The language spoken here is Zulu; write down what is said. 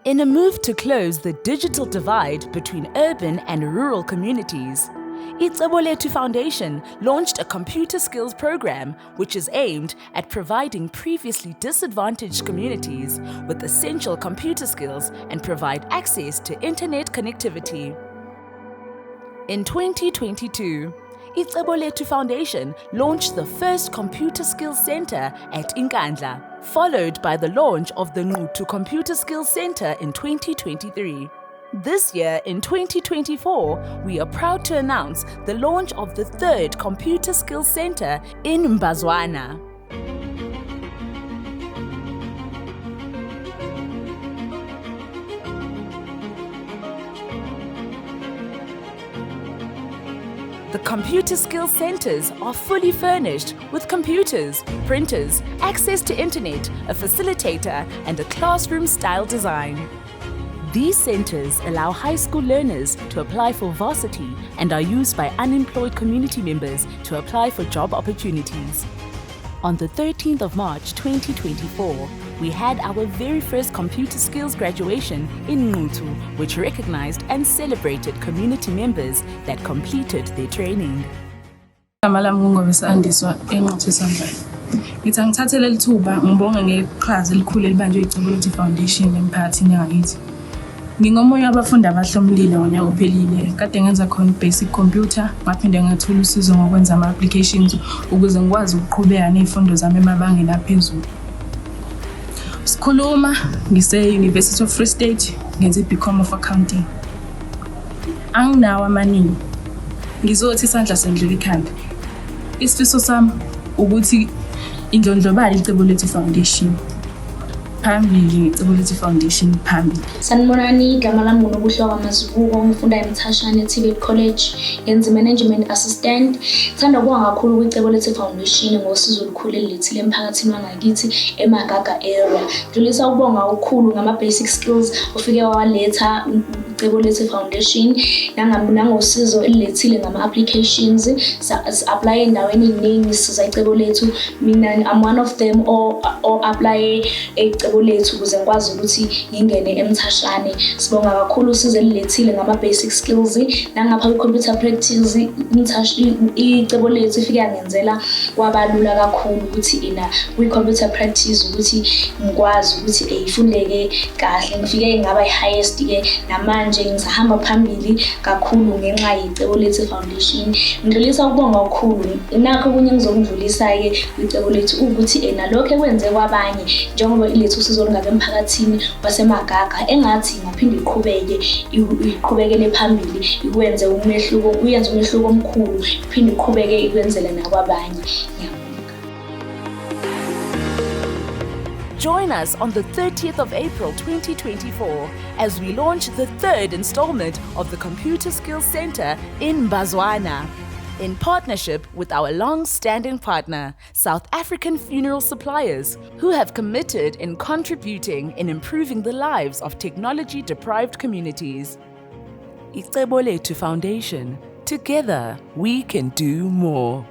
In a move to close the digital divide between urban and rural communities, Icebo Lethu Foundation launched a computer skills program which is aimed at providing previously disadvantaged communities with essential computer skills and provide access to internet connectivity. In 2022, Icebo Lethu Foundation launched the first Computer Skills Center at Nkandla, followed by the launch of the Nqutu Computer Skills Center in 2023. This year, in 2024, we are proud to announce the launch of the third Computer Skills Center in Mbazwana. The computer skills centers are fully furnished with computers, printers, access to internet, a facilitator, and a classroom-style design. These centers allow high school learners to apply for varsity and are used by unemployed community members to apply for job opportunities. On the 13th of March 2024, we had our very first computer skills graduation in Nqutu, which recognized and celebrated community members that completed their training. Ngithi ngithathe leli thuba ngibonge ngeqhaza elikhulu elibanjwe Icebo Lethu Foundation emphakathini yangakithi. Ngingomunye wabafundi abahlomulile ngonyaka ophelile. Kade ngenza khona basic computer, ngaphinde ngathola usizo ngokwenza ama applications ukuze ngikwazi ukuqhubeka nezifundo zami emabangeni aphezulu. Sikhuluma ngise-University of Free State ngenza i-BCom of Accounting. Anginawo amaningi. Ngizothi isandla sendlula ikhanda. Isifiso sami ukuthi indlondlobale Icebo Lethu Foundation. Phambili Icebo Lethu Foundation phambili. Sanibonani, igama lami nguNobuhlobo Mazibuko, ngifunda eMthashane TVET College, ngenza management assistant. Ngithanda ukubonga kakhulu kwiCebo Lethu Foundation ngosizo olukhulu elithile emphakathini wangakithi eMagaga area. Ngidlulisa ukubonga okukhulu ngama basic skills ofike waletha Icebo Lethu Foundation nangosizo elithile ngama applications apply endaweni eziningi siza Icebo Lethu. Mina I'm one of them or apply Icebo Lethu ukuze ngikwazi ukuthi ngingene eMthashane. Sibonga kakhulu usizo elithile ngama basic skills nangapha computer practice. Icebo Lethu ifike yangenzela kwabalula kakhulu ukuthi ina kwi computer practice ukuthi ngikwazi ukuthi ifundeke kahle ngifike ngaba highest ke namanje ngisahamba phambili kakhulu ngenxa yeCebo Lethu Foundation. Ngidlulisa ukubonga kakhulu nakho kunye ngizokudlulisa ke kwiCebo Lethu ukuthi ena lokho ekwenze kwabanye njengoba ilethu usizo olungaka emphakathini waseMagaga engathi ngaphinde iqhubekele phambili ikwenze umehluko uyenze umehluko omkhulu iphinde iqhubeke ikwenzele nakwabanye. Join us on the 30th of April 2024 as we launch the third installment of the Computer Skills Center in Mbazwana, in partnership with our long-standing partner, South African Funeral Suppliers, who have committed in contributing in improving the lives of technology-deprived communities. Icebo Lethu Foundation. Together, we can do more.